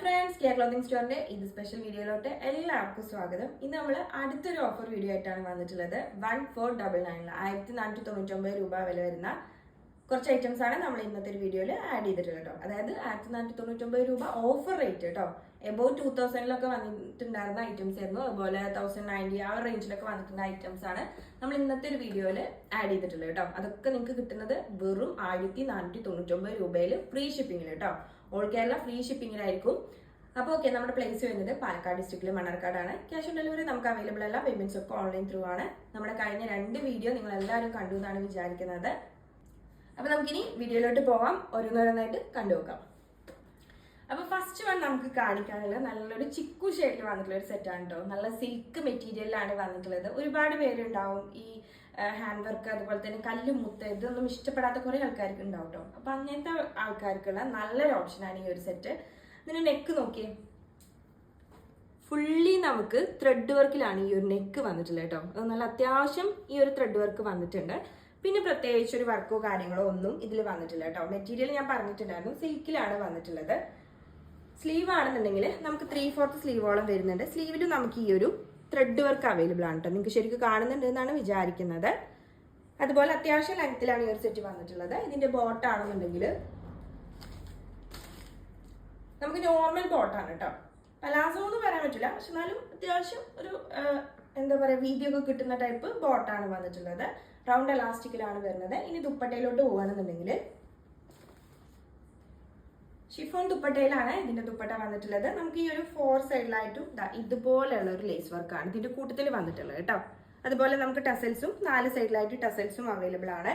Friends, care clothing സ്റ്റോറിന്റെ ഇത് special വീഡിയോയിലോട്ട് എല്ലാവർക്കും സ്വാഗതം. ഇന്ന് നമ്മൾ അടുത്തൊരു ഓഫർ വീഡിയോ ആയിട്ടാണ് വന്നിട്ടുള്ളത്. 1499 1499 രൂപ വില വരുന്ന കുറച്ച് ഐറ്റംസ് ആണ് നമ്മൾ ഇന്നത്തെ ഒരു വീഡിയോയിൽ ആഡ് ചെയ്തിട്ടുള്ളത് കേട്ടോ. അതായത് 1499 രൂപ ഓഫർ റേറ്റ് കേട്ടോ. എബോവ് 2000 വന്നിട്ടുണ്ടായിരുന്ന ഐറ്റംസ് ആയിരുന്നു. അതുപോലെ 1090 ആ റേഞ്ചിലൊക്കെ വന്നിട്ടുള്ള ഐറ്റംസ് ആണ് നമ്മൾ ഇന്നത്തെ ഒരു വീഡിയോയിൽ ആഡ് ചെയ്തിട്ടുള്ളത് കേട്ടോ. അതൊക്കെ നിങ്ങൾക്ക് കിട്ടുന്നത് വെറും 1499 രൂപയിൽ ഫ്രീ ഷിപ്പിംഗിൽ കേട്ടോ. ഓൾ കേരള ഫ്രീ ഷിപ്പിംഗിലായിരിക്കും. അപ്പോൾ ഓക്കെ, നമ്മുടെ പ്ലേസ് വരുന്നത് പാലക്കാട് ഡിസ്ട്രിക്റ്റിലെ മണ്ണാർക്കാടാണ്. ക്യാഷ് ഓൺ ഡെലിവറി നമുക്ക് അവൈലബിൾ അല്ല. പേയ്മെന്റ്സ് ഒക്കെ ഓൺലൈൻ ത്രൂ ആണ്. നമ്മുടെ കഴിഞ്ഞ 2 വീഡിയോ നിങ്ങൾ എല്ലാവരും കണ്ടു എന്നാണ് വിചാരിക്കുന്നത്. അപ്പൊ നമുക്കിനി വീഡിയോയിലോട്ട് പോകാം. ഓരോന്നോരോന്നായിട്ട് കണ്ടുനോക്കാം. അപ്പൊ ഫസ്റ്റ് വൺ നമുക്ക് കാണിക്കാനുള്ള നല്ലൊരു ചിക്കു ഷെയ്ഡിൽ വന്നിട്ടുള്ള ഒരു സെറ്റാണ് കേട്ടോ. നല്ല സിൽക്ക് മെറ്റീരിയലിലാണ് വന്നിട്ടുള്ളത്. ഒരുപാട് പേരുണ്ടാവും ഈ ഹാൻഡ് വർക്ക്, അതുപോലെ തന്നെ കല്ല് മുത്ത്, ഇതൊന്നും ഇഷ്ടപ്പെടാത്ത കുറെ ആൾക്കാർക്ക് ഉണ്ടാവും കേട്ടോ. അപ്പൊ അങ്ങനത്തെ ആൾക്കാർക്കുള്ള നല്ലൊരു ഓപ്ഷനാണ് ഈ ഒരു സെറ്റ്. ഇതിന്റെ നെക്ക് നോക്കിയേ, ഫുള്ളി നമുക്ക് ത്രെഡ് വർക്കിലാണ് ഈ ഒരു നെക്ക് വന്നിട്ടുള്ളത് കേട്ടോ. അത് നല്ല അത്യാവശ്യം ഈ ഒരു ത്രെഡ് വർക്ക് വന്നിട്ടുണ്ട്. പിന്നെ പ്രത്യേകിച്ച് ഒരു വർക്കോ കാര്യങ്ങളോ ഒന്നും ഇതിൽ വന്നിട്ടില്ല കേട്ടോ. മെറ്റീരിയൽ ഞാൻ പറഞ്ഞിട്ടുണ്ടായിരുന്നു, സിൽക്കിലാണ് വന്നിട്ടുള്ളത്. സ്ലീവ് ആണെന്നുണ്ടെങ്കിൽ നമുക്ക് 3/4 സ്ലീവോളം വരുന്നുണ്ട്. സ്ലീവിലും നമുക്ക് ഈ ഒരു ത്രെഡ് വർക്ക് അവൈലബിൾ ആണ് കേട്ടോ. നിങ്ങൾക്ക് ശരിക്കും കാണുന്നുണ്ട് എന്നാണ് വിചാരിക്കുന്നത്. അതുപോലെ അത്യാവശ്യം ലെങ്ത്തിലാണ് ഈ ഒരു സെറ്റ് വന്നിട്ടുള്ളത്. ഇതിന്റെ ബോട്ട് ആണെന്നുണ്ടെങ്കിൽ നമുക്ക് നോർമൽ ബോട്ടാണ് കേട്ടോ. പലാസോ എന്ന് പറയാൻ പറ്റില്ല, പക്ഷെ എന്നാലും അത്യാവശ്യം ഒരു എന്താ പറയുക, വീതിയൊക്കെ കിട്ടുന്ന ടൈപ്പ് ബോട്ടാണ് വന്നിട്ടുള്ളത്. റൗണ്ട് എലാസ്റ്റിക്കിലാണ് വരുന്നത്. ഇനി ദുപ്പട്ടയിലോട്ട് പോകുകയാണെന്നുണ്ടെങ്കിൽ ഷിഫോൺ ദുപ്പട്ടയിലാണ് ഇതിന്റെ ദുപ്പട്ട വന്നിട്ടുള്ളത്. നമുക്ക് ഈ ഒരു 4 സൈഡിലായിട്ടും ഇതുപോലെയുള്ള ഒരു ലേസ് വർക്കാണ് ഇതിന്റെ കൂട്ടത്തിൽ വന്നിട്ടുള്ളത് കേട്ടോ. അതുപോലെ നമുക്ക് ടസൽസും 4 സൈഡിലായിട്ട് ടസൽസും അവൈലബിൾ ആണ്.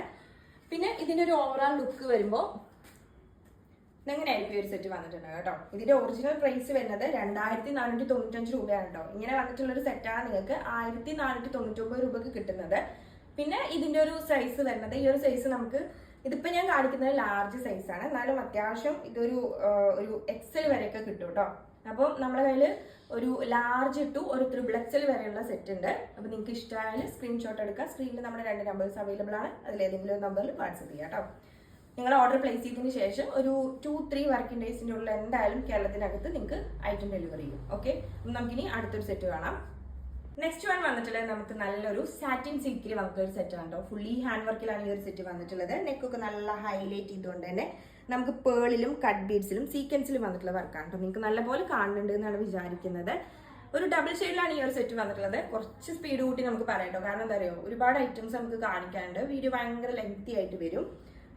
പിന്നെ ഇതിന്റെ ഒരു ഓവറോൾ ലുക്ക് വരുമ്പോൾ എങ്ങനെയായിരിക്കും ഈ ഒരു സെറ്റ് വന്നിട്ടുണ്ട് കേട്ടോ. ഇതിന്റെ ഒറിജിനൽ പ്രൈസ് വരുന്നത് 2495 രൂപയാണ് കേട്ടോ. ഇങ്ങനെ വന്നിട്ടുള്ള ഒരു സെറ്റാണ് നിങ്ങൾക്ക് 1499 രൂപക്ക് കിട്ടുന്നത്. പിന്നെ ഇതിന്റെ ഒരു സൈസ് വരുന്നത്, ഈ ഒരു സൈസ് നമുക്ക് ഇതിപ്പോ ഞാൻ കാണിക്കുന്നത് ലാർജ് സൈസ് ആണ്. എന്നാലും അത്യാവശ്യം ഇതൊരു എക്സൽ വരെയൊക്കെ കിട്ടും കേട്ടോ. അപ്പം നമ്മുടെ കയ്യിൽ ഒരു ലാർജ് ടു ഒരു 3XL വരെയുള്ള സെറ്റ് ഉണ്ട്. അപ്പൊ നിങ്ങൾക്ക് ഇഷ്ടമായാലും സ്ക്രീൻഷോട്ട് എടുക്കുക. സ്ക്രീനിൽ നമ്മുടെ 2 നമ്പേഴ്സ് അവൈലബിൾ ആണ്. അതിലേതെങ്കിലും ഒരു നമ്പറിൽ വാട്സപ്പ് ചെയ്യാം കേട്ടോ. നിങ്ങൾ ഓർഡർ പ്ലേസ് ചെയ്തതിന് ശേഷം ഒരു 2-3 വർക്കിംഗ് ഡേയ്സിന്റെ ഉള്ളിൽ എന്തായാലും കേരളത്തിനകത്ത് നിങ്ങൾക്ക് ഐറ്റം ഡെലിവറി ചെയ്യും. ഓക്കെ, നമുക്കിനി അടുത്തൊരു സെറ്റ് കാണാം. നെക്സ്റ്റ് വൺ വന്നിട്ടുള്ളത് നമുക്ക് നല്ലൊരു സാറ്റിൻ സിൽക്കിൽ വന്നിട്ടുള്ള ഒരു സെറ്റ് ആണ് കേട്ടോ. ഫുള്ളി ഹാൻഡ് വർക്കിലാണ് ഈ ഒരു സെറ്റ് വന്നിട്ടുള്ളത്. നെക്കൊക്കെ നല്ല ഹൈലൈറ്റ് ചെയ്തുകൊണ്ട് തന്നെ നമുക്ക് പേളിലും കട്ട് ബീഡ്സിലും സീക്വൻസിലും വന്നിട്ടുള്ള വർക്കാണ് കേട്ടോ. നിങ്ങൾക്ക് നല്ലപോലെ കാണുന്നുണ്ട് എന്നാണ് വിചാരിക്കുന്നത്. ഒരു ഡബിൾ ഷെയ്ഡിലാണ് ഈ ഒരു സെറ്റ് വന്നിട്ടുള്ളത്. കുറച്ച് സ്പീഡ് കൂട്ടി നമുക്ക് പറയാം കേട്ടോ. കാരണം എന്താ പറയുക, ഒരുപാട് ഐറ്റംസ് നമുക്ക് കാണിക്കാനുണ്ട്. വീഡിയോ ഭയങ്കര ലെങ്തി ആയിട്ട് വരും.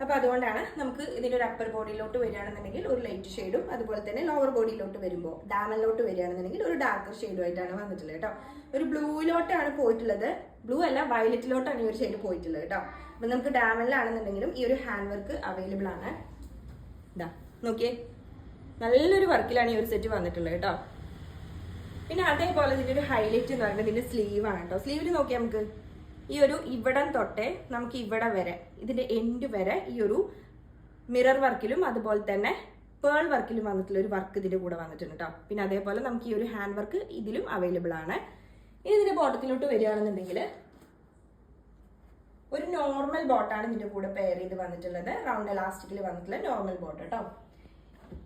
അപ്പൊ അതുകൊണ്ടാണ് നമുക്ക് ഇതിന്റെ ഒരു അപ്പർ ബോഡിയിലോട്ട് വരികയാണെന്നുണ്ടെങ്കിൽ ഒരു ലൈറ്റ് ഷെയ്ഡും, അതുപോലെ തന്നെ ലോവർ ബോഡിയിലോട്ട് വരുമ്പോൾ ഡാമനിലോട്ട് വരികയാണെന്നുണ്ടെങ്കിൽ ഒരു ഡാർക്കർ ഷെയ്ഡും ആയിട്ടാണ് വന്നിട്ടുള്ളത് കേട്ടോ. ഒരു ബ്ലൂയിലോട്ടാണ് പോയിട്ടുള്ളത്. ബ്ലൂ അല്ല, വയലറ്റിലോട്ടാണ് ഈ ഒരു ഷെയ്ഡ് പോയിട്ടുള്ളത് കേട്ടോ. അപ്പൊ നമുക്ക് ഡാമനിലാണെന്നുണ്ടെങ്കിലും ഈ ഒരു ഹാൻഡ് വർക്ക് അവൈലബിൾ ആണ്. ഇതാ നോക്കിയേ, നല്ലൊരു വർക്കിലാണ് ഈ ഒരു സെറ്റ് വന്നിട്ടുള്ളത് കേട്ടോ. പിന്നെ അതേപോലെ ഇതിന്റെ ഒരു ഹൈലൈറ്റ് എന്ന് പറയുന്നത് ഇതിന്റെ സ്ലീവ് ആണ് കേട്ടോ. സ്ലീവിൽ നോക്കിയാൽ നമുക്ക് ഈ ഒരു ഇവിടം തൊട്ടേ നമുക്ക് ഇവിടെ വരെ, ഇതിന്റെ എൻഡ് വരെ ഈ ഒരു മിറർ വർക്കിലും അതുപോലെ തന്നെ പേൾ വർക്കിലും വന്നിട്ടുള്ള ഒരു വർക്ക് ഇതിന്റെ കൂടെ വന്നിട്ടുണ്ട് കേട്ടോ. പിന്നെ അതേപോലെ നമുക്ക് ഈ ഒരു ഹാൻഡ് വർക്ക് ഇതിലും അവൈലബിൾ ആണ്. ഇനി ഇതിന്റെ ബോട്ടത്തിലോട്ട് വരികയാണെന്നുണ്ടെങ്കിൽ ഒരു നോർമൽ ബോട്ടാണ് ഇതിന്റെ കൂടെ പെയർ ചെയ്ത് വന്നിട്ടുള്ളത്. റൗണ്ട് എലാസ്റ്റിക്കിൽ വന്നിട്ടുള്ള നോർമൽ ബോട്ട് കേട്ടോ.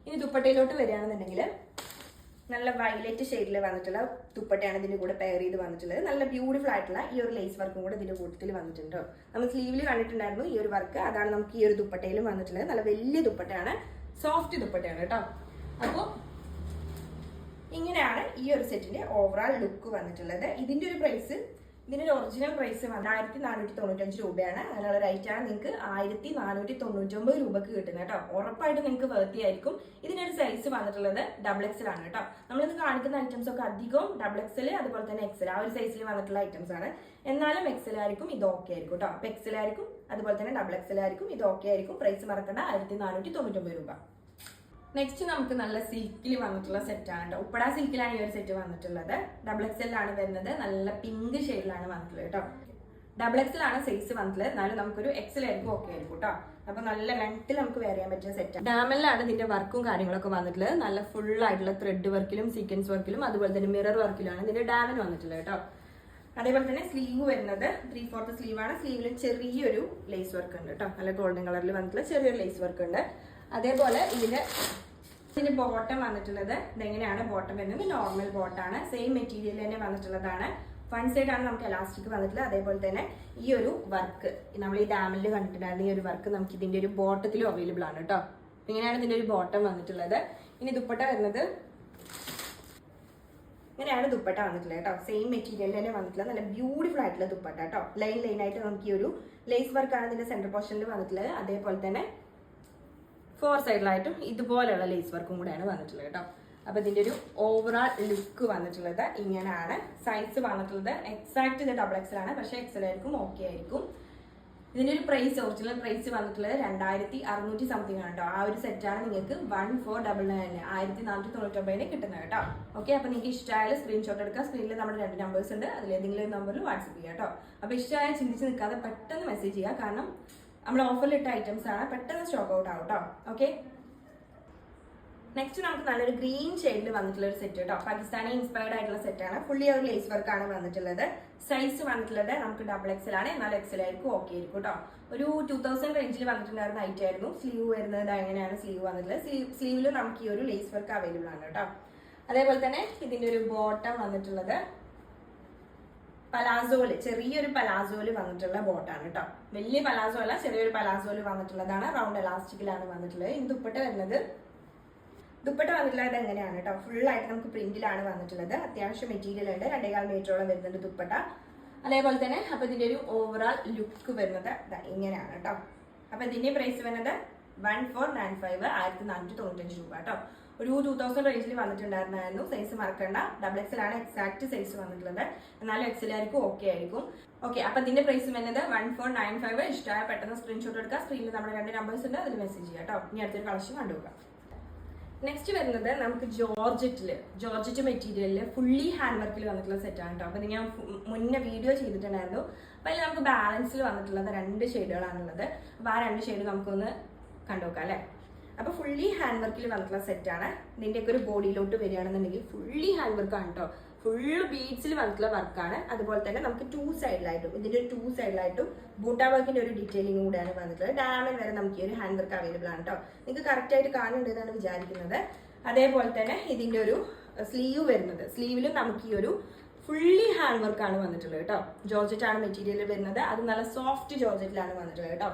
ഇനി ദുപ്പട്ടയിലോട്ട് വരികയാണെന്നുണ്ടെങ്കിൽ നല്ല വയലറ്റ് ഷെയ്ഡിൽ വന്നിട്ടുള്ള ദുപ്പട്ടയാണ് ഇതിന്റെ കൂടെ പെയർ ചെയ്ത് വന്നിട്ടുള്ളത്. നല്ല ബ്യൂട്ടിഫുൾ ആയിട്ടുള്ള ഈ ഒരു ലേസ് വർക്കും കൂടെ ഇതിന്റെ കൂട്ടത്തിൽ വന്നിട്ടുണ്ട്. നമ്മൾ സ്ലീവിൽ കണ്ടിട്ടുണ്ടായിരുന്നു ഈ ഒരു വർക്ക്, അതാണ് നമുക്ക് ഈ ഒരു ദുപ്പട്ടയിലും വന്നിട്ടുള്ളത്. നല്ല വലിയ ദുപ്പട്ടയാണ്, സോഫ്റ്റ് ദുപ്പട്ടയാണ് കേട്ടോ. അപ്പോൾ ഇങ്ങനെയാണ് ഈ ഒരു സെറ്റിന്റെ ഓവറോൾ ലുക്ക് വന്നിട്ടുള്ളത്. ഇതിന്റെ ഒരു പ്രൈസ്, ഇതിന്റെ ഒരു ഒറിജിനൽ പ്രൈസ് 1495 രൂപയാണ്. അതിനുള്ള റേറ്റ് ആണ് നിങ്ങൾക്ക് 1499 രൂപക്ക് കിട്ടുന്നത് കേട്ടോ. ഉറപ്പായിട്ടും നിങ്ങൾക്ക് വേർത്തി ആയിരിക്കും. ഇതിന്റെ ഒരു സൈസ് വന്നിട്ടുള്ളത് XXL ആണ് കേട്ടോ. നമ്മളിത് കാണിക്കുന്ന ഐറ്റംസ് ഒക്കെ അധികം XXL അതുപോലെ തന്നെ XL ആ ഒരു സൈസിൽ വന്നിട്ടുള്ള ഐറ്റംസ് ആണ്. എന്നാലും XL ആയിരിക്കും ഇത് ഓക്കെ ആയിരിക്കും കേട്ടോ. അപ്പൊ XL ആയിരിക്കും, അതുപോലെ തന്നെ XXL ആയിരിക്കും ഇത് ഓക്കെ ആയിരിക്കും. പ്രൈസ് മറക്കണ്ട, 1499 രൂപ. നെക്സ്റ്റ് നമുക്ക് നല്ല സിൽക്കിൽ വന്നിട്ടുള്ള സെറ്റ് ആണ് കേട്ടോ. ഉപ്പട സിൽക്കിലാണ് ഈ ഒരു സെറ്റ് വന്നിട്ടുള്ളത്. XXL ആണ് വരുന്നത്. നല്ല പിങ്ക് ഷെയ്ഡിലാണ് വന്നിട്ടുള്ളത് കേട്ടോ. XXL ആണ് സൈസ് വന്നിട്ടുള്ളത്. എന്നാലും നമുക്കൊരു XL ആയിരിക്കും ഓക്കെ ആയിരിക്കും കേട്ടോ. അപ്പൊ നല്ല ലെങ്ത്തിൽ നമുക്ക് വെയർ ചെയ്യാൻ പറ്റിയ സെറ്റ്. ഡാമനിലാണ് ഇതിന്റെ വർക്കും കാര്യങ്ങളൊക്കെ വന്നിട്ടുള്ളത്. നല്ല ഫുൾ ആയിട്ടുള്ള ത്രെഡ് വർക്കിലും സീക്വൻസ് വർക്കിലും അതുപോലെ തന്നെ മിറർ വർക്കിലാണ് ഇതിന്റെ ഡാമൻ വന്നിട്ടുള്ളത് കേട്ടോ. അതേപോലെ തന്നെ സ്ലീവ് വരുന്നത് 3/4 സ്ലീവ് ആണ്. സ്ലീവിലും ചെറിയൊരു ലേസ് വർക്ക് ഉണ്ട് കേട്ടോ. നല്ല ഗോൾഡൻ കളറിൽ വന്നിട്ടുള്ള ചെറിയൊരു ലേസ് വർക്ക് ഉണ്ട്. അതേപോലെ ഇതിന്റെ ഇതിന്റെ ബോട്ടം വന്നിട്ടുള്ളത് ഇതെങ്ങനെയാണ് ബോട്ടം വരുന്നത്? നോർമൽ ബോട്ടാണ്, സെയിം മെറ്റീരിയൽ തന്നെ വന്നിട്ടുള്ളതാണ്. വൺ സൈഡ് ആണ് നമുക്ക് എലാസ്റ്റിക് വന്നിട്ടുള്ളത്. അതേപോലെ തന്നെ ഈ ഒരു വർക്ക് നമ്മൾ ഈ ഡാമിൽ കണ്ടിട്ടുണ്ടായിരുന്ന ഈ ഒരു വർക്ക് നമുക്ക് ഇതിന്റെ ഒരു ബോട്ടത്തിലും അവൈലബിൾ ആണ് കേട്ടോ. ഇങ്ങനെയാണ് ഇതിന്റെ ഒരു ബോട്ടം വന്നിട്ടുള്ളത്. ഇനി ദുപ്പട്ട വരുന്നത് ഇങ്ങനെയാണ് ദുപ്പട്ട വന്നിട്ടുള്ളത് കേട്ടോ. സെയിം മെറ്റീരിയൽ തന്നെ വന്നിട്ടുള്ളത്. നല്ല ബ്യൂട്ടിഫുൾ ആയിട്ടുള്ള ദുപ്പട്ട കേട്ടോ. ലൈൻ ആയിട്ട് നമുക്ക് ഈ ഒരു ലേസ് വർക്കാണ് ഇതിന്റെ സെന്റർ പോർഷനിൽ വന്നിട്ടുള്ളത്. അതേപോലെ തന്നെ 4 സൈഡിലായിട്ടും ഇതുപോലെയുള്ള ലേസ് വർക്കും കൂടെയാണ് വന്നിട്ടുള്ളത് കേട്ടോ. അപ്പൊ ഇതിന്റെ ഒരു ഓവറോൾ ലുക്ക് വന്നിട്ടുള്ളത് ഇങ്ങനെയാണ്. സൈസ് വന്നിട്ടുള്ളത് എക്സാക്ട് ഇത് XXL ആണ്, പക്ഷെ XL ആയിരിക്കും, ഓക്കെ ആയിരിക്കും. ഇതിന്റെ ഒരു പ്രൈസ്, ഒറിജിനൽ പ്രൈസ് വന്നിട്ടുള്ളത് 2600 സംതിങ് ആണ് കേട്ടോ. ആ ഒരു സെറ്റാണ് നിങ്ങൾക്ക് 1499 1499 കിട്ടുന്നത് കേട്ടോ. ഓക്കെ, അപ്പൊ നിങ്ങൾക്ക് ഇഷ്ടമായാലും സ്ക്രീൻഷോട്ട് എടുക്കുക. സ്ക്രീനിൽ നമ്മുടെ 2 നമ്പേഴ്സ് ഉണ്ട്, അതിലേതെങ്കിലും ഒരു നമ്പറിൽ വാട്സപ്പ് ചെയ്യുക കേട്ടോ. അപ്പൊ ഇഷ്ടമായ ചിന്തിച്ച് നിൽക്കാതെ പെട്ടെന്ന് മെസ്സേജ് ചെയ്യുക, കാരണം നമ്മൾ ഓഫറിലിട്ട ഐറ്റംസ് ആണ്, പെട്ടെന്ന് സ്റ്റോക്ക് ഔട്ട് ആവും കേട്ടോ. ഓക്കെ, നെക്സ്റ്റ് നമുക്ക് നല്ലൊരു ഗ്രീൻ ഷെയ്ഡിൽ വന്നിട്ടുള്ള ഒരു സെറ്റ് കേട്ടോ. പാകിസ്ഥാനി ഇൻസ്പയർഡ് ആയിട്ടുള്ള സെറ്റാണ്. ഫുള്ളി ഒരു ലേസ് വർക്ക് ആണ് വന്നിട്ടുള്ളത്. സൈസ് വന്നിട്ടുള്ളത് നമുക്ക് XXL ആണ്, എന്നാൽ XL ആയിരിക്കും, ഓക്കെ ആയിരിക്കും കേട്ടോ. ഒരു 2000 റേഞ്ചിൽ വന്നിട്ടുണ്ടായിരുന്ന ഐറ്റം ആയിരുന്നു. സ്ലീവ് വരുന്നത് എങ്ങനെയാണ് സ്ലീവ് വന്നിട്ടുള്ളത്? സ്ലീവിൽ നമുക്ക് ഈ ഒരു ലേസ് വർക്ക് അവൈലബിൾ ആണ് കേട്ടോ. അതേപോലെ തന്നെ ഇതിന്റെ ഒരു ബോട്ടം വന്നിട്ടുള്ളത് പലാസോല്, ചെറിയൊരു പലാസോല് വന്നിട്ടുള്ള ബോട്ടാണ് കേട്ടോ. വലിയ പലാസോ അല്ല, ചെറിയൊരു പലാസോല് വന്നിട്ടുള്ളതാണ്. റൗണ്ട് എലാസ്റ്റിക്കിലാണ് വന്നിട്ടുള്ളത്. ഇനി ദുപ്പട്ട വന്നിട്ടുള്ളത് എങ്ങനെയാണ് കേട്ടോ? ഫുൾ ആയിട്ട് നമുക്ക് പ്രിന്റിലാണ് വന്നിട്ടുള്ളത്. അത്യാവശ്യം മെറ്റീരിയൽ ഉണ്ട്, 2.25 മീറ്ററോളം വരുന്നുണ്ട് ദുപ്പട്ട. അതേപോലെ തന്നെ അപ്പൊ ഇതിന്റെ ഒരു ഓവറോൾ ലുക്ക് വരുന്നത് ഇങ്ങനെയാണ് കേട്ടോ. അപ്പൊ ഇതിന്റെ പ്രൈസ് വരുന്നത് 1495 1495 രൂപ കേട്ടോ. ഒരു 2000 റേഞ്ചിൽ വന്നിട്ടുണ്ടായിരുന്നായിരുന്നു. സൈസ് മറക്കണ്ട, XXL ആണ് എക്സാക്ട് സൈസ് വന്നിട്ടുള്ളത്, എന്നാലും XL ആയിരിക്കും, ഓക്കെ ആയിരിക്കും. ഓക്കെ, അപ്പൊ ഇതിന്റെ പ്രൈസ് വരുന്നത് 1495. ഇഷ്ടമായ പെട്ടെന്ന് സ്ക്രീൻഷോട്ട് എടുക്കുക. സ്ക്രീനിൽ നമ്മുടെ 2 നമ്പേഴ്സ് ഉണ്ട്, അതിൽ മെസ്സേജ് ചെയ്യാം കേട്ടോ. ഇനി അടുത്തൊരു കളക്ഷൻ കണ്ടുപോകാം. നെക്സ്റ്റ് വരുന്നത് നമുക്ക് ജോർജറ്റ് മെറ്റീരിയലിൽ ഫുള്ളി ഹാൻഡ് വർക്കിൽ വന്നിട്ടുള്ള സെറ്റാണ് കേട്ടോ. അപ്പൊ ഞാൻ മുന്നേ വീഡിയോ ചെയ്തിട്ടുണ്ടായിരുന്നു. അപ്പൊ അതിൽ നമുക്ക് ബാലൻസിൽ വന്നിട്ടുള്ളത് 2 ഷെയ്ഡുകളാണുള്ളത്. അപ്പൊ ആ 2 ഷെയ്ഡ് നമുക്കൊന്ന് കണ്ടുനോക്കാം അല്ലേ. അപ്പൊ ഫുള്ളി ഹാൻഡ് വർക്കിൽ വന്നിട്ടുള്ള സെറ്റാണ്. ഇതിന്റെയൊക്കെ ഒരു ബോഡിയിലോട്ട് വരികയാണെന്നുണ്ടെങ്കിൽ ഫുള്ളി ഹാൻഡ് വർക്കാണ് കേട്ടോ. ഫുള്ള് ബീഡ്സിൽ വന്നിട്ടുള്ള വർക്കാണ്. അതുപോലെ തന്നെ നമുക്ക് 2 സൈഡിലായിട്ടും ഇതിന്റെ ഒരു 2 സൈഡിലായിട്ടും ബൂട്ടാ വർക്കിന്റെ ഒരു ഡീറ്റെയിലിംഗ് കൂടെയാണ് വന്നിട്ടുള്ളത്. ഡാമിൽ വരെ നമുക്ക് ഈ ഒരു ഹാൻഡ് വർക്ക് അവൈലബിൾ ആണ് കേട്ടോ. നിങ്ങൾക്ക് കറക്റ്റ് ആയിട്ട് കാണുന്നുണ്ട് എന്നാണ് വിചാരിക്കുന്നത്. അതേപോലെ തന്നെ ഇതിന്റെ ഒരു സ്ലീവ് വരുന്നത്, സ്ലീവിലും നമുക്ക് ഈ ഒരു ഫുള്ളി ഹാൻഡ് വർക്കാണ് വന്നിട്ടുള്ളത് കേട്ടോ. ജോർജറ്റ് ആണ് മെറ്റീരിയൽ വരുന്നത്. അത് നല്ല സോഫ്റ്റ് ജോർജറ്റിലാണ് വന്നിട്ടുള്ളത് കേട്ടോ.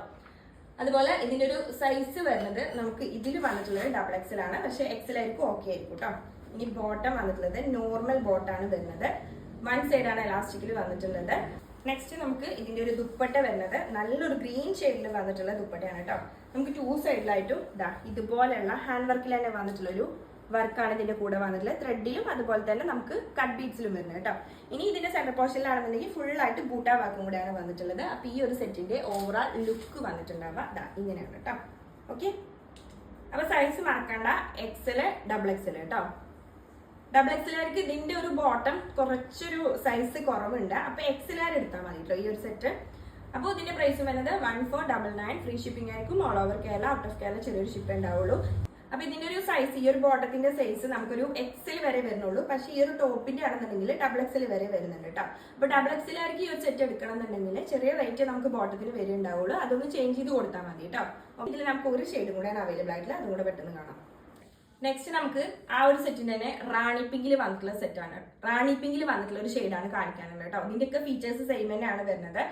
അതുപോലെ ഇതിന്റെ ഒരു സൈസ് വരുന്നത് നമുക്ക് ഇതിൽ വന്നിട്ടുള്ളത് XXL ആണ്, പക്ഷെ XL ആയിരിക്കും, ഓക്കെ ആയിരിക്കും കേട്ടോ. ഇനി ബോട്ടം വന്നിട്ടുള്ളത് നോർമൽ ബോട്ടാണ് വരുന്നത്. 1 സൈഡാണ് എലാസ്റ്റിക്കിൽ വന്നിട്ടുള്ളത്. നെക്സ്റ്റ് നമുക്ക് ഇതിന്റെ ഒരു ദുപ്പട്ട വരുന്നത് നല്ലൊരു ഗ്രീൻ ഷെയ്ഡിൽ വന്നിട്ടുള്ള ദുപ്പട്ടയാണ് കേട്ടോ. നമുക്ക് 2 സൈഡിലായിട്ടും ഇതുപോലെയുള്ള ഹാൻഡ് വർക്കിൽ തന്നെ വന്നിട്ടുള്ള ഒരു വർക്കാണ് ഇതിന്റെ കൂടെ വന്നിട്ടുള്ളത്. ത്രെഡിലും അതുപോലെ തന്നെ നമുക്ക് കട്ട് ബീഡ്സിലും വരുന്നത് കേട്ടോ. ഇനി ഇതിന്റെ സെന്റർ പോർഷനിലാണെന്നുണ്ടെങ്കിൽ ഫുൾ ആയിട്ട് ബൂട്ടാ വർക്കും കൂടെയാണ് വന്നിട്ടുള്ളത്. അപ്പൊ ഈ ഒരു സെറ്റിന്റെ ഓവറോൾ ലുക്ക് വന്നിട്ടുണ്ടാവുക ഇങ്ങനെയാണ് കേട്ടോ. ഓക്കെ, അപ്പൊ സൈസ് മറക്കണ്ട, XL XXL കേട്ടോ. XXLകാർക്ക് ഇതിന്റെ ഒരു ബോട്ടം കുറച്ചൊരു സൈസ് കുറവുണ്ട്. അപ്പൊ XLR എടുത്താൽ മതി കേട്ടോ ഈ ഒരു സെറ്റ്. അപ്പോൾ ഇതിന്റെ പ്രൈസ് വരുന്നത് 1499. ഫ്രീ ഷിപ്പിംഗ് ആയിരിക്കും. All over Kerala, out of Kerala ചെറിയൊരു ഷിപ്പ് ഉണ്ടാവുള്ളൂ. അപ്പൊ ഇതിന്റെ ഒരു സൈസ്, ഈ ഒരു ബോട്ടത്തിന്റെ സൈസ് നമുക്കൊരു XL വരെ വരുന്നുള്ളൂ. പക്ഷെ ഈ ഒരു ടോപ്പിന്റെ ആണെന്നുണ്ടെങ്കിൽ XXL വരെ വരുന്നുണ്ട് കേട്ടോ. അപ്പൊ XXLകാർക്ക് ഈ ഒരു സെറ്റ് എടുക്കണം എന്നുണ്ടെങ്കിൽ ചെറിയ റേറ്റ് നമുക്ക് ബോട്ടത്തിന് വരെ ഉണ്ടാവുള്ളൂ. അതൊന്ന് ചേഞ്ച് ചെയ്ത് കൊടുത്താൽ മതി കേട്ടോ. ഇതിൽ നമുക്ക് ഒരു ഷെയ്ഡും കൂടെ അവൈലബിൾ ആയിട്ടില്ല, അതും കൂടെ പെട്ടെന്ന് കാണാം. നെക്സ്റ്റ് നമുക്ക് ആ ഒരു സെറ്റിന്റെ തന്നെ റാണി പിങ്കിൽ വന്നിട്ടുള്ള സെറ്റാണ്. റാണി പിങ്കിൽ വന്നിട്ടുള്ള ഒരു ഷെയ്ഡാണ് കാണിക്കാനുള്ളത് കേട്ടോ. ഇതിന്റെയൊക്കെ ഫീച്ചേഴ്സ് സെയിം തന്നെയാണ് വരുന്നത്.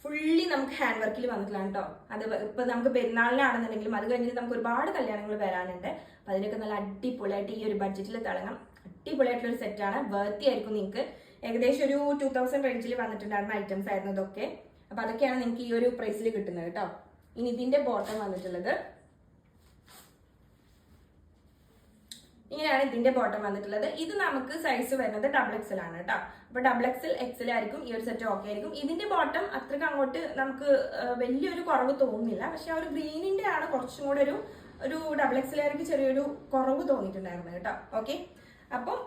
ഫുള്ളി നമുക്ക് ഹാൻഡ് വർക്കിൽ വന്നിട്ടുള്ളതാണ് കേട്ടോ. അത് ഇപ്പൊ നമുക്ക് പെരുന്നാളിനാണെന്നുണ്ടെങ്കിലും അത് കഴിഞ്ഞിട്ട് നമുക്ക് ഒരുപാട് കല്യാണങ്ങൾ വരാനുണ്ട്. അപ്പൊ അതിനൊക്കെ നല്ല അടിപൊളിയായിട്ട് ഈ ഒരു ബഡ്ജറ്റിൽ തിളങ്ങാം അടിപൊളിയായിട്ടുള്ള ഒരു സെറ്റാണ്. വേർത്തി ആയിരിക്കും. നിങ്ങൾക്ക് ഏകദേശം ഒരു 2000 റേഞ്ചിൽ വന്നിട്ടുണ്ടായിരുന്ന ഐറ്റംസ് ആയിരുന്നു ഇതൊക്കെ. അപ്പൊ അതൊക്കെയാണ് നിങ്ങൾക്ക് ഈ ഒരു പ്രൈസിൽ കിട്ടുന്നത് കേട്ടോ. ഇനി ഇതിന്റെ ബോട്ടം വന്നിട്ടുള്ളത് ഇങ്ങനെയാണ്. ഇതിന്റെ ബോട്ടം വന്നിട്ടുള്ളത്. ഇത് നമുക്ക് സൈസ് വരുന്നത് XXL ആണ് കേട്ടോ. അപ്പൊ XXL XL ആയിരിക്കും ഈ ഒരു സെറ്റ്, ഓക്കെ ആയിരിക്കും. ഇതിന്റെ ബോട്ടം അത്രയ്ക്ക് അങ്ങോട്ട് നമുക്ക് വലിയൊരു കുറവ് തോന്നുന്നില്ല. പക്ഷെ ആ ഒരു ഗ്രീനിന്റെ ആണ് കുറച്ചും കൂടെ ഒരു XXLകാർക്ക് ചെറിയൊരു കുറവ് തോന്നിയിട്ടുണ്ടായിരുന്നത് കേട്ടോ. ഓക്കെ, അപ്പം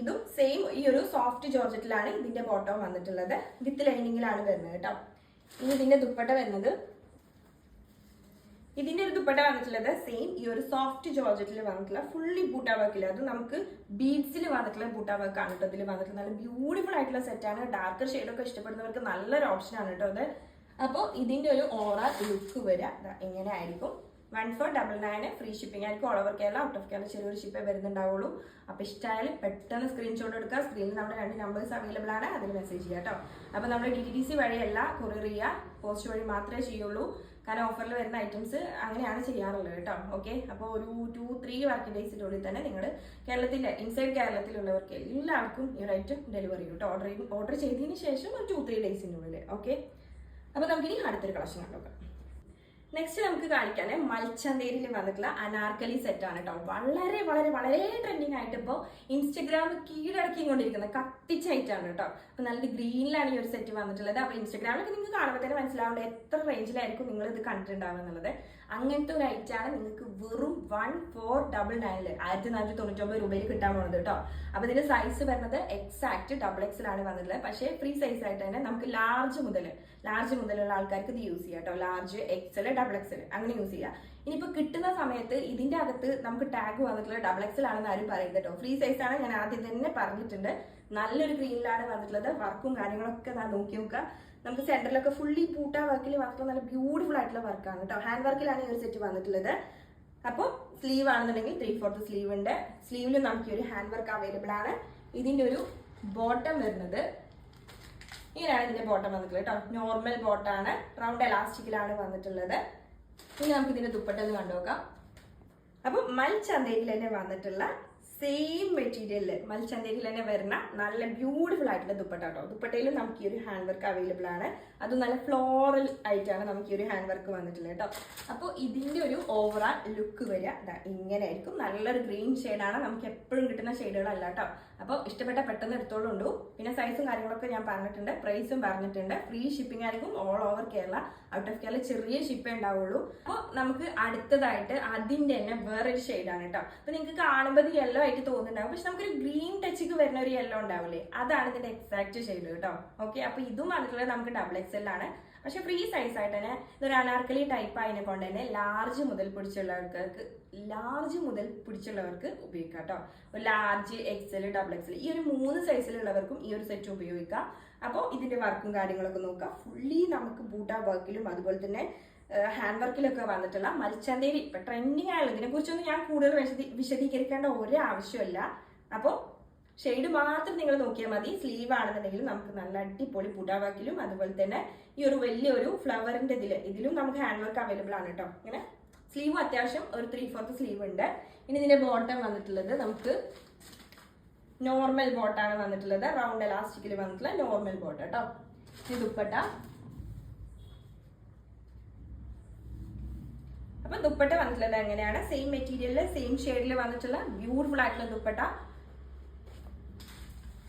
ഇതും സെയിം ഈ ഒരു സോഫ്റ്റ് ജോർജറ്റിലാണ് ഇതിന്റെ ബോട്ടം വന്നിട്ടുള്ളത്. വിത്ത് ലൈനിങ്ങിലാണ് വരുന്നത് കേട്ടോ. ഇനി ഇതിന്റെ ദുപ്പട്ട വരുന്നത്, ഇതിന്റെ ഒരു ദുപ്പട്ട വന്നിട്ടുള്ളത് സെയിം ഈ ഒരു സോഫ്റ്റ് ജോർജറ്റിൽ വന്നിട്ടുള്ള ഫുള്ളി ബൂട്ടാ വർക്കില്ല. അത് നമുക്ക് ബീഡ്സിൽ വന്നിട്ടുള്ള ബൂട്ടാ വർക്ക് ആണ് കേട്ടോ. ഇതിൽ വന്നിട്ടുള്ള നല്ല ബ്യൂട്ടിഫുൾ ആയിട്ടുള്ള സെറ്റാണ്. ഡാർക്കർ ഷെയ്ഡൊക്കെ ഇഷ്ടപ്പെടുന്നവർക്ക് നല്ലൊരു ഓപ്ഷൻ ആണ് കേട്ടോ അത്. അപ്പോൾ ഇതിന്റെ ഒരു ഓവറോൾ ലുക്ക് വരിക ഇങ്ങനെ ആയിരിക്കും. 1499 ഫ്രീ ഷിപ്പിംഗ് ആയിരിക്കും. All over Kerala, out of Kerala ചെറിയൊരു ഷിപ്പേ വരുന്നുണ്ടാവുള്ളൂ. അപ്പോൾ ഇഷ്ടമായാലും പെട്ടെന്ന് സ്ക്രീൻഷോട്ട് എടുക്കുക. സ്ക്രീനിൽ നമ്മുടെ 2 നമ്പേഴ്സ് അവൈലബിൾ ആണ്, അതിൽ മെസ്സേജ് ചെയ്യുക കേട്ടോ. അപ്പോൾ നമ്മൾ DTDC വഴിയല്ല കൊറിയർ ചെയ്യുക, പോസ്റ്റ് വഴി മാത്രമേ ചെയ്യുള്ളൂ. കാരണം ഓഫറിൽ വരുന്ന ഐറ്റംസ് അങ്ങനെയാണ് ചെയ്യാറുള്ളത് കേട്ടോ. ഓക്കെ, അപ്പോൾ ഒരു 2-3 വർക്കിംഗ് ഡേയ്സിനുള്ളിൽ തന്നെ നിങ്ങൾ കേരളത്തിൻ്റെ ഇൻസൈഡ് കേരളത്തിലുള്ളവർക്ക് എല്ലാവർക്കും ഈ ഒരു ഐറ്റം ഡെലിവറി ചെയ്യും കേട്ടോ. ഓർഡർ ചെയ്തതിന് ശേഷം ഒരു 2-3 ഡേയ്സിനുള്ളിൽ. ഓക്കെ, അപ്പോൾ നമുക്കിനി അടുത്തൊരു കളക്ഷൻ കണ്ടോക്കാം. നെക്സ്റ്റ് നമുക്ക് കാണിക്കാൻ മൽച്ചന്തേരിയിൽ വന്നിട്ടുള്ള അനാർക്കലി സെറ്റ് ആണ് കേട്ടോ. വളരെ വളരെ വളരെ ട്രെൻഡിങ് ആയിട്ട് ഇപ്പോൾ ഇൻസ്റ്റഗ്രാം കീഴടക്കിക്കൊണ്ടിരിക്കുന്ന കത്തിച്ചൈറ്റാണ് കേട്ടോ. അപ്പോൾ നല്ലൊരു ഗ്രീനിലാണ് ഈ ഒരു സെറ്റ് വന്നിട്ടുള്ളത്. അപ്പോൾ ഇൻസ്റ്റഗ്രാമിലൊക്കെ നിങ്ങൾക്ക് കാണുമ്പോൾ തന്നെ മനസ്സിലാവേണ്ട എത്ര റേഞ്ചിലായിരിക്കും നിങ്ങൾ ഇത് കണ്ടിട്ടുണ്ടാവുക എന്നുള്ളത്. അങ്ങനത്തെ ഒരു ഐറ്റാണ് നിങ്ങൾക്ക് വെറും 1499 1499 രൂപയിൽ കിട്ടാൻ പോകുന്നത് കേട്ടോ. അപ്പോൾ ഇതിന്റെ സൈസ് വരുന്നത് എക്സാക്ട് XXL ആണ് വന്നിട്ടുള്ളത്. പക്ഷേ ഫ്രീ സൈസ് ആയിട്ട് തന്നെ നമുക്ക് ലാർജ് മുതലുള്ള ആൾക്കാർക്ക് ഇത് യൂസ് ചെയ്യാം കേട്ടോ. ലാർജ്, XL, XXL അങ്ങനെ യൂസ് ചെയ്യാം. ഇനിയിപ്പോൾ കിട്ടുന്ന സമയത്ത് ഇതിന്റെ അകത്ത് നമുക്ക് ടാഗ് വന്നിട്ടുള്ള XXL ആണെന്ന് ആരും പറയുന്നത് കേട്ടോ. ഫ്രീ സൈസ് ആണ്, ഞാൻ ആദ്യം തന്നെ പറഞ്ഞിട്ടുണ്ട്. നല്ലൊരു ഗ്രീനിലാണ് വന്നിട്ടുള്ളത്. വർക്കും കാര്യങ്ങളൊക്കെ നോക്കി നോക്കുക. നമുക്ക് സെന്ററിലൊക്കെ ഫുള്ളി പൂട്ട വർക്കിൽ മാത്രം നല്ല ബ്യൂട്ടിഫുൾ ആയിട്ടുള്ള വർക്കാണ് കേട്ടോ. ഹാൻഡ് വർക്കിലാണ് ഈ ഒരു സെറ്റ് വന്നിട്ടുള്ളത്. അപ്പോൾ സ്ലീവ് ആണെന്നുണ്ടെങ്കിൽ 3/4 സ്ലീവ് ഉണ്ട്. സ്ലീവിലും നമുക്ക് ഈ ഒരു ഹാൻഡ് വർക്ക് അവൈലബിൾ ആണ്. ഇതിന്റെ ഒരു ബോട്ടം വരുന്നത് ഇങ്ങനെയാണ്. ഇതിന്റെ ബോട്ടം വന്നിട്ടുള്ളത് കേട്ടോ. നോർമൽ ബോട്ടാണ്, റൗണ്ട് എലാസ്റ്റിക്കിലാണ് വന്നിട്ടുള്ളത്. ഇനി നമുക്ക് ഇതിന്റെ ദുപ്പട്ട ഒന്ന് കണ്ടുനോക്കാം. അപ്പൊ മൽച്ചന്തേരിയിൽ തന്നെ വന്നിട്ടുള്ള സെയിം മെറ്റീരിയലിൽ മൽച്ചന്തേരിയിൽ തന്നെ വരുന്ന നല്ല ബ്യൂട്ടിഫുൾ ആയിട്ടുള്ള ദുപ്പട്ട കേട്ടോ. ദുപ്പട്ടയിലും നമുക്ക് ഈ ഒരു ഹാൻഡ് വർക്ക് അവൈലബിൾ ആണ്. അത് നല്ല ഫ്ലോറൽ ആയിട്ടാണ് നമുക്ക് ഈ ഒരു ഹാൻഡ് വർക്ക് വന്നിട്ടുള്ളത് കേട്ടോ. അപ്പോൾ ഇതിന്റെ ഒരു ഓവറാൾ ലുക്ക് വരിക ഇങ്ങനെ ആയിരിക്കും. നല്ലൊരു ഗ്രീൻ ഷെയ്ഡാണ്, നമുക്ക് എപ്പോഴും കിട്ടുന്ന ഷെയ്ഡുകളല്ല കേട്ടോ. അപ്പോൾ ഇഷ്ടപ്പെട്ട പെട്ടെന്ന് എടുത്തോളുണ്ടു. പിന്നെ സൈസും കാര്യങ്ങളൊക്കെ ഞാൻ പറഞ്ഞിട്ടുണ്ട്, പ്രൈസും പറഞ്ഞിട്ടുണ്ട്. ഫ്രീ ഷിപ്പിംഗ് ആയിരിക്കും all over Kerala, out of Kerala ചെറിയ ഷിപ്പേ ഉണ്ടാവുള്ളൂ. അപ്പോൾ നമുക്ക് അടുത്തതായിട്ട് അതിന്റെ തന്നെ വേറൊരു ഷെയ്ഡാണ് കേട്ടോ. അപ്പോൾ നിങ്ങൾക്ക് കാണുമ്പോൾ യെല്ലോ ആയിട്ട് തോന്നുന്നുണ്ടാവും, പക്ഷെ നമുക്കൊരു ഗ്രീൻ ടച്ചിക്ക് വരുന്ന ഒരു യെല്ലോ ഉണ്ടാവില്ലേ, അതാണ് ഇതിന്റെ എക്സാക്ട് ഷെയ്ഡ് കേട്ടോ. ഓക്കെ, അപ്പോൾ ഇതും വന്നിട്ടുള്ളത് നമുക്ക് XXL ആണ്. പക്ഷെ ഫ്രീ സൈസ് ആയിട്ട് തന്നെ ഇതൊരു അനാർക്കലി ടൈപ്പ് ആയതിനെ കൊണ്ട് തന്നെ ലാർജ് മുതൽ പിടിച്ചുള്ളവർക്ക് ഉപയോഗിക്കാം കേട്ടോ. ലാർജ്, XL, XXL ഈ ഒരു 3 സൈസിലുള്ളവർക്കും ഈ ഒരു സെറ്റ് ഉപയോഗിക്കാം. അപ്പോൾ ഇതിന്റെ വർക്കും കാര്യങ്ങളൊക്കെ നോക്കാം. ഫുള്ളി നമുക്ക് ബൂട്ട വർക്കിലും അതുപോലെ തന്നെ ഹാൻഡ് വർക്കിലൊക്കെ വന്നിട്ടുള്ള മൽച്ചന്തേരി ഇപ്പൊ ട്രെൻഡിങ് ആയുള്ളത്. ഇതിനെ കുറിച്ചൊന്നും ഞാൻ കൂടുതൽ വിശദീകരിക്കേണ്ട ഒരു ആവശ്യമില്ല. അപ്പോൾ ഷെയ്ഡ് മാത്രം നിങ്ങൾ നോക്കിയാൽ മതി. സ്ലീവ് ആണെന്നുണ്ടെങ്കിൽ നമുക്ക് നല്ല അടിപൊളി പുടാവാക്കിലും അതുപോലെ തന്നെ ഈ ഒരു വലിയൊരു ഫ്ലവറിന്റെ ഇതിലും നമുക്ക് ഹാൻഡ് വർക്ക് അവൈലബിൾ ആണ് കേട്ടോ. ഇങ്ങനെ സ്ലീവും അത്യാവശ്യം ഒരു 3/4 സ്ലീവ് ഉണ്ട്. ഇനി ഇതിന്റെ ബോട്ടം വന്നിട്ടുള്ളത് നമുക്ക് നോർമൽ ബോട്ടാണ് വന്നിട്ടുള്ളത്. റൗണ്ട് എലാസ്റ്റിക്കിൽ വന്നിട്ടുള്ള നോർമൽ ബോട്ട് കേട്ടോ. ഈ ദുപ്പട്ട, അപ്പൊ ദുപ്പട്ട വന്നിട്ടുള്ളത് എങ്ങനെയാണ്? സെയിം മെറ്റീരിയലില് സെയിം ഷെയ്ഡിൽ വന്നിട്ടുള്ള ബ്യൂട്ടിഫുൾ ആയിട്ടുള്ള ദുപ്പട്ട.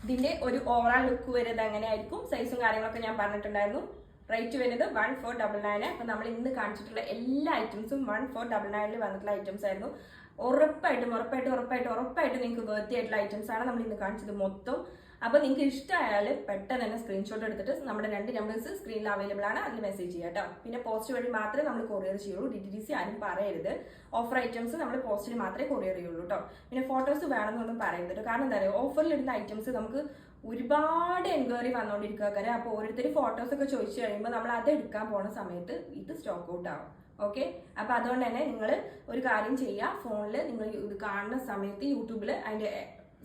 ഇതിന്റെ ഒരു ഓവറാൾ ലുക്ക് വരുന്നത് എങ്ങനെയായിരിക്കും, സൈസും കാര്യങ്ങളൊക്കെ ഞാൻ പറഞ്ഞിട്ടുണ്ടായിരുന്നു. റേറ്റ് വരുന്നത് 1499. അപ്പൊ നമ്മൾ ഇന്ന് കാണിച്ചിട്ടുള്ള എല്ലാ ഐറ്റംസും 1499 വന്നിട്ടുള്ള ഐറ്റംസ് ആയിരുന്നു. ഉറപ്പായിട്ടും നിങ്ങൾക്ക് വേർത്തി ആയിട്ടുള്ള ഐറ്റംസ് ആണ് നമ്മൾ ഇന്ന് കാണിച്ചത് മൊത്തം. അപ്പൊ നിങ്ങൾക്ക് ഇഷ്ടമായാൽ പെട്ടെന്ന് തന്നെ സ്ക്രീൻഷോട്ട് എടുത്തിട്ട് നമ്മുടെ 2 നമ്പേഴ്സ് സ്ക്രീനിൽ അവൈലബിൾ ആണ്, അതിൽ മെസ്സേജ് ചെയ്യാം കേട്ടോ. പിന്നെ പോസ്റ്റ് വഴി മാത്രമേ നമ്മൾ കൊറിയർ ചെയ്യുള്ളൂ. DTDC ആരും പറയരുത്. ഓഫർ ഐറ്റംസ് നമ്മൾ പോസ്റ്റിൽ മാത്രമേ കൊറിയർ ചെയ്യുള്ളൂ കേട്ടോ. പിന്നെ ഫോട്ടോസ് വേണമെന്നൊന്നും പറയരുത്. കാരണം എന്താ പറയുക, ഓഫറിൽ ഇടുന്ന ഐറ്റംസ് നമുക്ക് ഒരുപാട് എൻക്വയറി വന്നുകൊണ്ടിരിക്കുക. കാരണം അപ്പോൾ ഓരോരുത്തർ ഫോട്ടോസ് ഒക്കെ ചോദിച്ചു കഴിയുമ്പോൾ നമ്മൾ അത് എടുക്കാൻ പോണ സമയത്ത് ഇത് സ്റ്റോക്ക് ഔട്ട് ആവും. ഓക്കെ, അപ്പൊ അതുകൊണ്ട് തന്നെ നിങ്ങൾ ഒരു കാര്യം ചെയ്യുക, ഫോണിൽ നിങ്ങൾ ഇത് കാണുന്ന സമയത്ത് യൂട്യൂബിൽ അതിന്റെ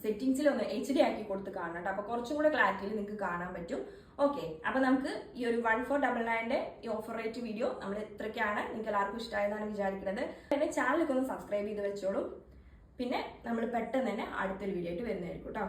സെറ്റിംഗ്സിൽ ഒന്ന് HD ആക്കി കൊടുത്ത് കാണണം കേട്ടോ. അപ്പൊ കുറച്ചും കൂടെ ക്ലാരിറ്റിയിൽ നിങ്ങൾക്ക് കാണാൻ പറ്റും. ഓക്കെ, അപ്പൊ നമുക്ക് ഈ ഒരു 1499 ഈ ഓഫർ റേറ്റ് വീഡിയോ നമ്മൾ ഇത്രയ്ക്കാണ്. നിങ്ങൾക്ക് എല്ലാവർക്കും ഇഷ്ടമായെന്നാണ് വിചാരിക്കുന്നത്. എന്റെ ചാനലൊക്കെ ഒന്ന് സബ്സ്ക്രൈബ് ചെയ്ത് വെച്ചോളൂ. പിന്നെ നമ്മൾ പെട്ടെന്ന് തന്നെ അടുത്തൊരു വീഡിയോ ആയിട്ട് വരുന്നതായിരിക്കും കേട്ടോ.